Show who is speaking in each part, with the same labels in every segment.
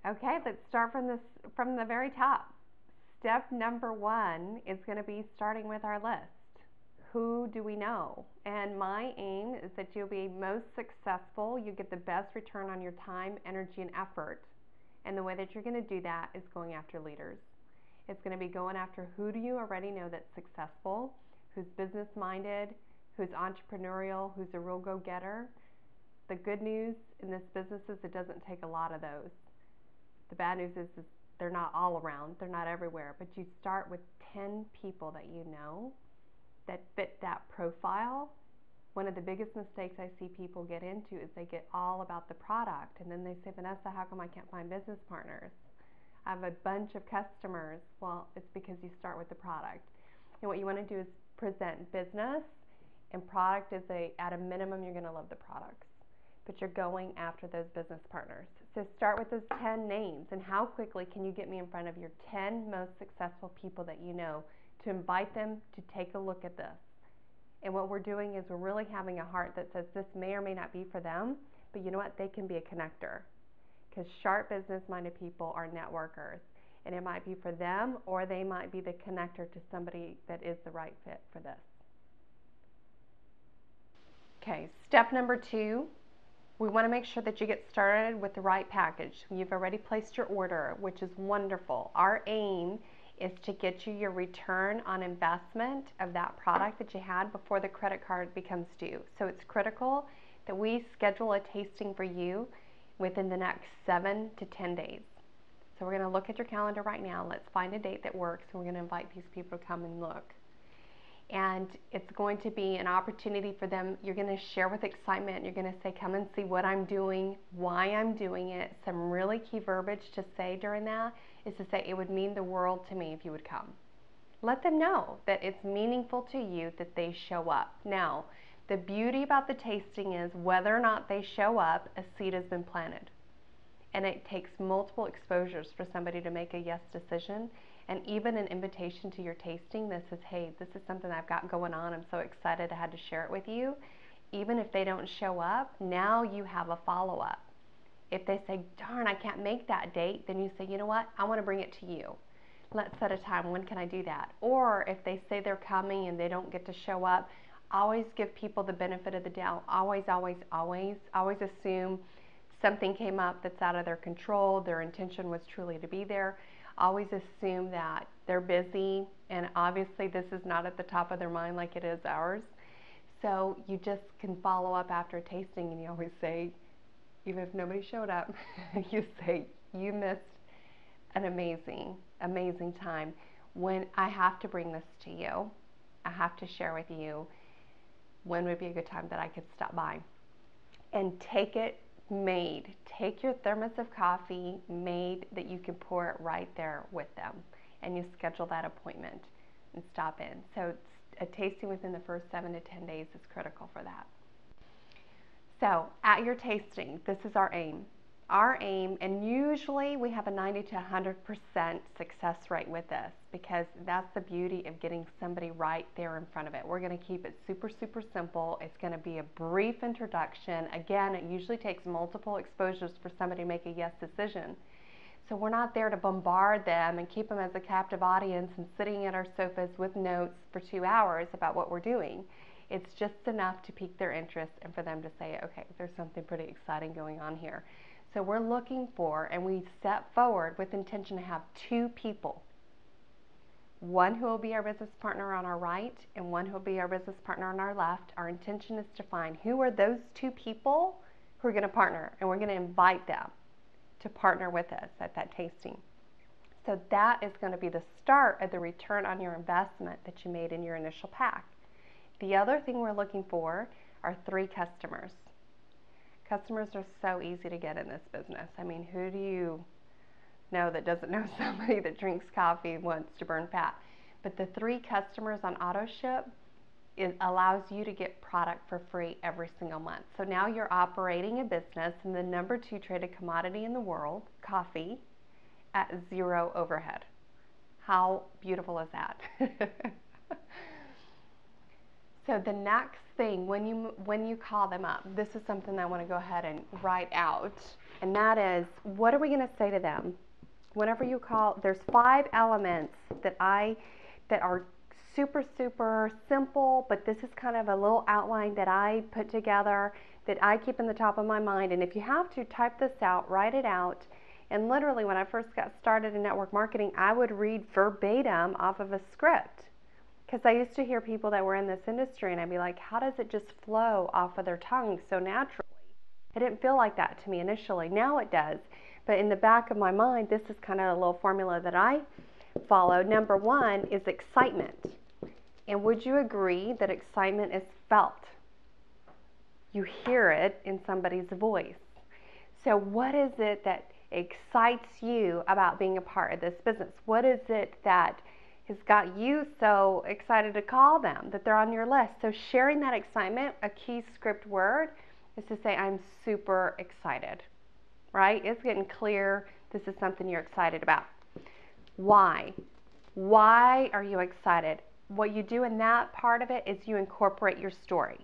Speaker 1: Okay, let's start from the very top. Step number one is going to be starting with our list. Who do we know? And my aim is that you'll be most successful, you get the best return on your time, energy, and effort. And the way that you're going to do that is going after leaders. It's going to be going after who do you already know that's successful, who's business minded, who's entrepreneurial, who's a real go-getter. The good news in this business is it doesn't take a lot of those. The bad news is they're not all around, they're not everywhere, but you start with 10 people that you know that fit that profile. One of the biggest mistakes I see people get into is they get all about the product, and then they say, Vanessa, how come I can't find business partners? I have a bunch of customers. Well, it's because you start with the product. And what you want to do is present business, and product is at a minimum, you're going to love the products, but you're going after those business partners. So start with those 10 names, and how quickly can you get me in front of your 10 most successful people that you know to invite them to take a look at this. And what we're doing is we're really having a heart that says this may or may not be for them, but you know what? They can be a connector, because sharp business-minded people are networkers, and it might be for them, or they might be the connector to somebody that is the right fit for this. Okay, step number two, we want to make sure that you get started with the right package. You've already placed your order, which is wonderful. Our aim is to get you your return on investment of that product that you had before the credit card becomes due. So it's critical that we schedule a tasting for you within the next 7 to 10 days. So we're going to look at your calendar right now. Let's find a date that works, and we're going to invite these people to come and look. And it's going to be an opportunity for them. You're going to share with excitement. You're going to say, come and see what I'm doing, why I'm doing it. Some really key verbiage to say during that is to say, it would mean the world to me if you would come. Let them know that it's meaningful to you that they show up. Now, the beauty about the tasting is whether or not they show up, a seed has been planted. And it takes multiple exposures for somebody to make a yes decision. And even an invitation to your tasting that says, hey, this is something I've got going on. I'm so excited I had to share it with you. Even if they don't show up, now you have a follow-up. If they say, darn, I can't make that date, then you say, you know what, I want to bring it to you. Let's set a time. When can I do that? Or if they say they're coming and they don't get to show up, always give people the benefit of the doubt. Always assume something came up that's out of their control. Their intention was truly to be there. Always assume that they're busy, and obviously this is not at the top of their mind like it is ours. So you just can follow up after a tasting, and you always say, even if nobody showed up, you say, you missed an amazing, amazing time. When I have to bring this to you, I have to share with you, when would be a good time that I could stop by? And take it made. Take your thermos of coffee made that you can pour it right there with them, and you schedule that appointment and stop in. So a tasting within the first 7 to 10 days is critical for that. So at your tasting, this is our aim. Our aim, and usually we have a 90 to 100% success rate with this, because that's the beauty of getting somebody right there in front of it. We're going to keep it super, super simple. It's going to be a brief introduction. Again, it usually takes multiple exposures for somebody to make a yes decision. So we're not there to bombard them and keep them as a captive audience and sitting at our sofas with notes for 2 hours about what we're doing. It's just enough to pique their interest and for them to say, okay, there's something pretty exciting going on here. So we're looking for, and we step forward with intention to have 2 people. One who will be our business partner on our right, and one who will be our business partner on our left. Our intention is to find who are those 2 people who are going to partner, and we're going to invite them to partner with us at that tasting. So that is going to be the start of the return on your investment that you made in your initial pack. The other thing we're looking for are 3 customers. Customers are so easy to get in this business. I mean, who do you know that doesn't know somebody that drinks coffee and wants to burn fat? But the 3 customers on auto ship, it allows you to get product for free every single month. So now you're operating a business in the number 2 traded commodity in the world, coffee, at 0 overhead. How beautiful is that? So the next thing when you call them up, this is something I want to go ahead and write out, and that is, what are we going to say to them? Whenever you call, there's 5 elements that are super, super simple, but this is kind of a little outline that I put together that I keep in the top of my mind. And if you have to, type this out, write it out. And literally, when I first got started in network marketing, I would read verbatim off of a script. Because I used to hear people that were in this industry, and I'd be like, how does it just flow off of their tongue so naturally? It didn't feel like that to me initially. Now it does. But in the back of my mind, this is kind of a little formula that I follow. Number 1 is excitement. And would you agree that excitement is felt? You hear it in somebody's voice. So what is it that excites you about being a part of this business? What is it that has got you so excited to call them, that they're on your list? So sharing that excitement, a key script word is to say, I'm super excited, right? It's getting clear. This is something you're excited about. Why? Why are you excited? What you do in that part of it is you incorporate your story.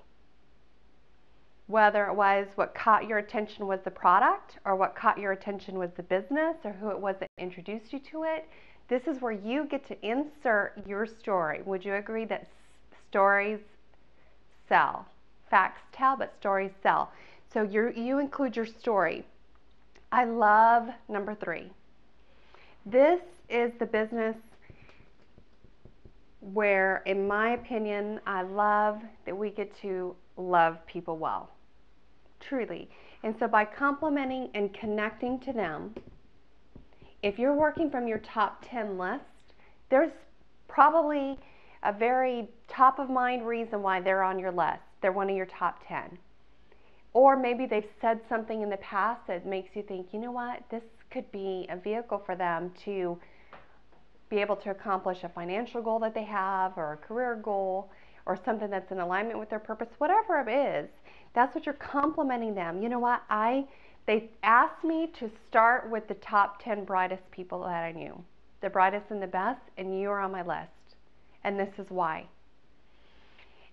Speaker 1: Whether it was what caught your attention was the product, or what caught your attention was the business, or who it was that introduced you to it, this is where you get to insert your story. Would you agree that stories sell? Facts tell, but stories sell. So you include your story. I love number 3. This is the business where, in my opinion, I love that we get to love people well, truly. And so by complimenting and connecting to them, if you're working from your top 10 list, there's probably a very top of mind reason why they're on your list. They're one of your top 10. Or maybe they've said something in the past that makes you think, you know what, this could be a vehicle for them to be able to accomplish a financial goal that they have, or a career goal, or something that's in alignment with their purpose, whatever it is. That's what you're complimenting them. You know what, they asked me to start with the top 10 brightest people that I knew, the brightest and the best, and you are on my list, and this is why.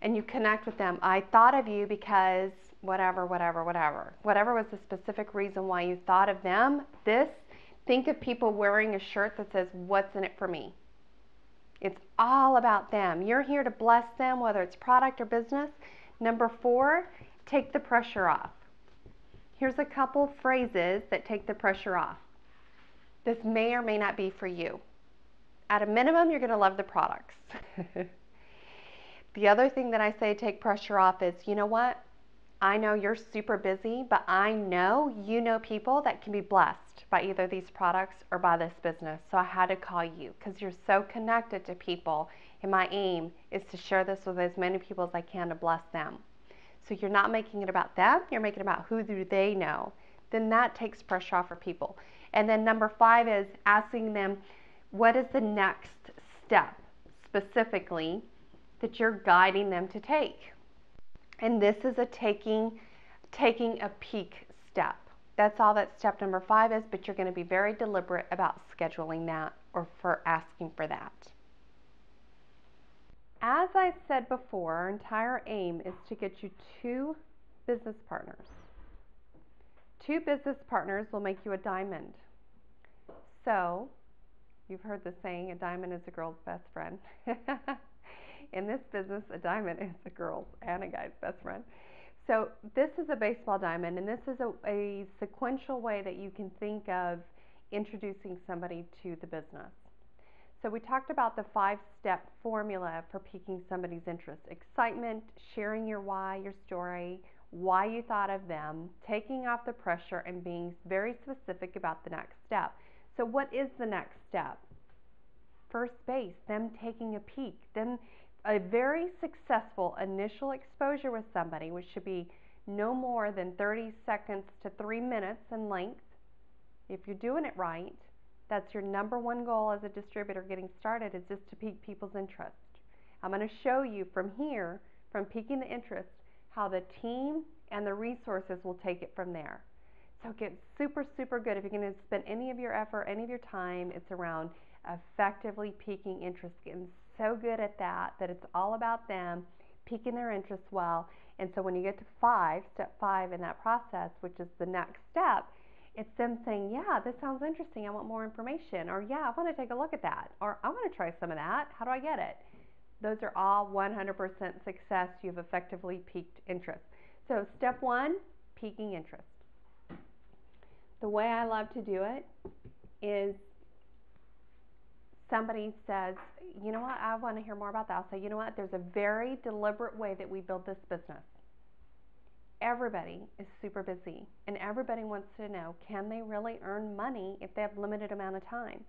Speaker 1: And you connect with them. I thought of you because whatever was the specific reason why you thought of them. Think of people wearing a shirt that says, what's in it for me? It's all about them. You're here to bless them, whether it's product or business. Number 4, take the pressure off. Here's a couple phrases that take the pressure off. This may or may not be for you. At a minimum, you're going to love the products. The other thing that I say take pressure off is, you know what? I know you're super busy, but I know you know people that can be blessed by either these products or by this business. So I had to call you because you're so connected to people. And my aim is to share this with as many people as I can to bless them. So you're not making it about them, you're making it about who do they know. Then that takes pressure off for people. And then number 5 is asking them, what is the next step specifically that you're guiding them to take? And this is a taking a peek step. That's all that step number 5 is, but you're going to be very deliberate about scheduling that or for asking for that. As I said before, our entire aim is to get you 2 business partners. 2 business partners will make you a diamond. So, you've heard the saying, a diamond is a girl's best friend. In this business, a diamond is a girl's and a guy's best friend. So this is a baseball diamond, and this is a sequential way that you can think of introducing somebody to the business. So we talked about the 5-step formula for piquing somebody's interest. Excitement, sharing your why, your story, why you thought of them, taking off the pressure, and being very specific about the next step. So what is the next step? First base, them taking a peek, then a very successful initial exposure with somebody, which should be no more than 30 seconds to 3 minutes in length. If you're doing it right, that's your number 1 goal as a distributor getting started, is just to pique people's interest. I'm going to show you from here, from piquing the interest, how the team and the resources will take it from there. So get super, super good. If you're going to spend any of your effort, any of your time, it's around effectively piquing interest, getting so good at that it's all about them, piquing their interest well. And so when you get to 5, step 5 in that process, which is the next step, it's them saying, yeah, this sounds interesting, I want more information, or yeah, I want to take a look at that, or I want to try some of that, how do I get it? Those are all 100% success. You've effectively piqued interest. So step 1, piquing interest. The way I love to do it is somebody says, you know what, I want to hear more about that. I'll say, you know what, there's a very deliberate way that we build this business. Everybody is super busy, and everybody wants to know, can they really earn money if they have limited amount of time?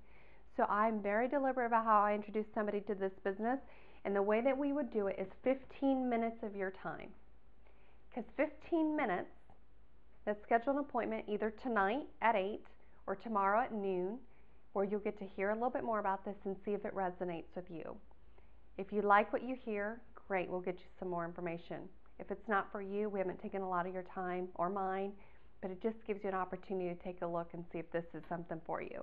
Speaker 1: So I'm very deliberate about how I introduce somebody to this business, and the way that we would do it is 15 minutes of your time. Because 15 minutes, let's schedule an appointment either tonight at 8 or tomorrow at noon, where you'll get to hear a little bit more about this and see if it resonates with you. If you like what you hear, great, we'll get you some more information. If it's not for you, we haven't taken a lot of your time or mine, but it just gives you an opportunity to take a look and see if this is something for you.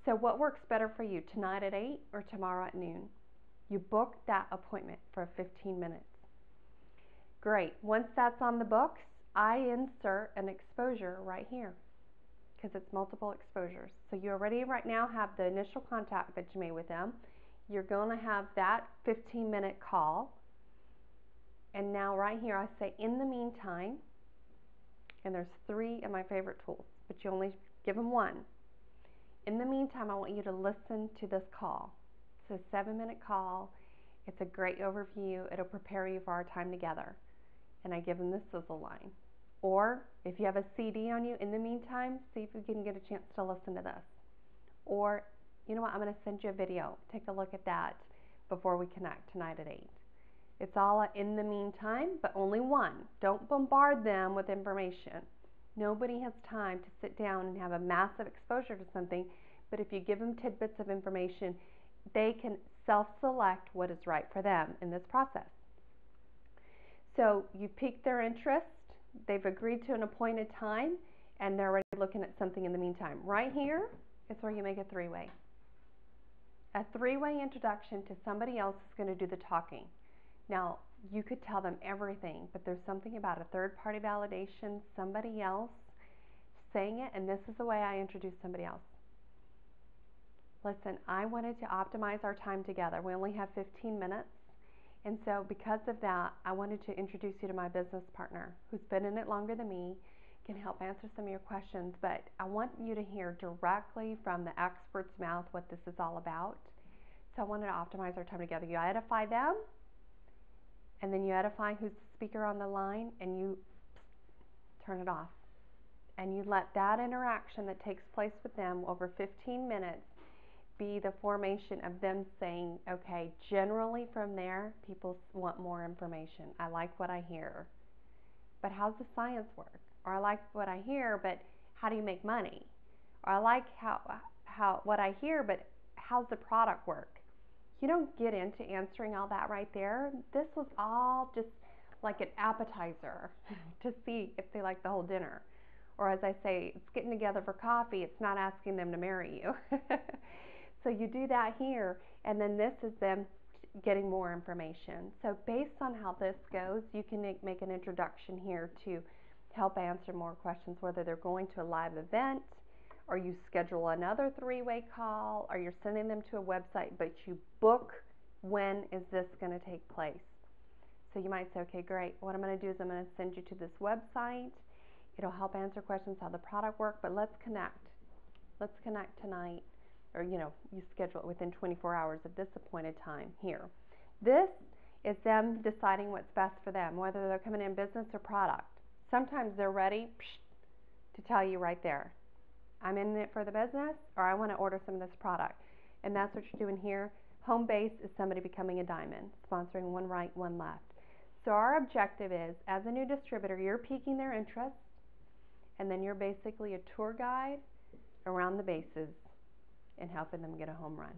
Speaker 1: So what works better for you, tonight at 8 or tomorrow at noon? You book that appointment for 15 minutes. Great. Once that's on the books, I insert an exposure right here because it's multiple exposures. So you already right now have the initial contact that you made with them. You're going to have that 15-minute call. And now right here I say, in the meantime, and there's 3 of my favorite tools, but you only give them 1. In the meantime, I want you to listen to this call. It's a 7-minute call. It's a great overview. It'll prepare you for our time together. And I give them this sizzle line. Or if you have a CD on you, in the meantime, see if you can get a chance to listen to this. Or, you know what, I'm going to send you a video. Take a look at that before we connect tonight at 8. It's all in the meantime, but only 1. Don't bombard them with information. Nobody has time to sit down and have a massive exposure to something, but if you give them tidbits of information, they can self-select what is right for them in this process. So you pique their interest, they've agreed to an appointed time, and they're already looking at something in the meantime. Right here is where you make a 3-way. A 3-way introduction to somebody else who's going to do the talking. Now, you could tell them everything, but there's something about a third-party validation, somebody else saying it, and this is the way I introduce somebody else. Listen, I wanted to optimize our time together. We only have 15 minutes, and so because of that, I wanted to introduce you to my business partner who's been in it longer than me, can help answer some of your questions, but I want you to hear directly from the expert's mouth what this is all about. So I wanted to optimize our time together. You edify them, and then you edify who's the speaker on the line, and you turn it off. And you let that interaction that takes place with them over 15 minutes be the formation of them saying, okay, generally from there, people want more information. I like what I hear, but how's the science work? Or I like what I hear, but how do you make money? Or I like how what I hear, but how's the product work? You don't get into answering all that right there. This was all just like an appetizer to see if they like the whole dinner. Or as I say, it's getting together for coffee. It's not asking them to marry you. So you do that here, and then this is them getting more information. So based on how this goes, you can make an introduction here to help answer more questions, whether they're going to a live event, or you schedule another 3-way call, or you're sending them to a website, but you book when is this going to take place. So you might say, okay, great. What I'm going to do is I'm going to send you to this website. It'll help answer questions how the product works, but let's connect. Let's connect tonight, or you schedule it within 24 hours of this appointed time here. This is them deciding what's best for them, whether they're coming in business or product. Sometimes they're ready to tell you right there, I'm in it for the business, or I want to order some of this product. And that's what you're doing here. Home base is somebody becoming a diamond, sponsoring one right, one left. So our objective is, as a new distributor, you're piquing their interest, and then you're basically a tour guide around the bases and helping them get a home run.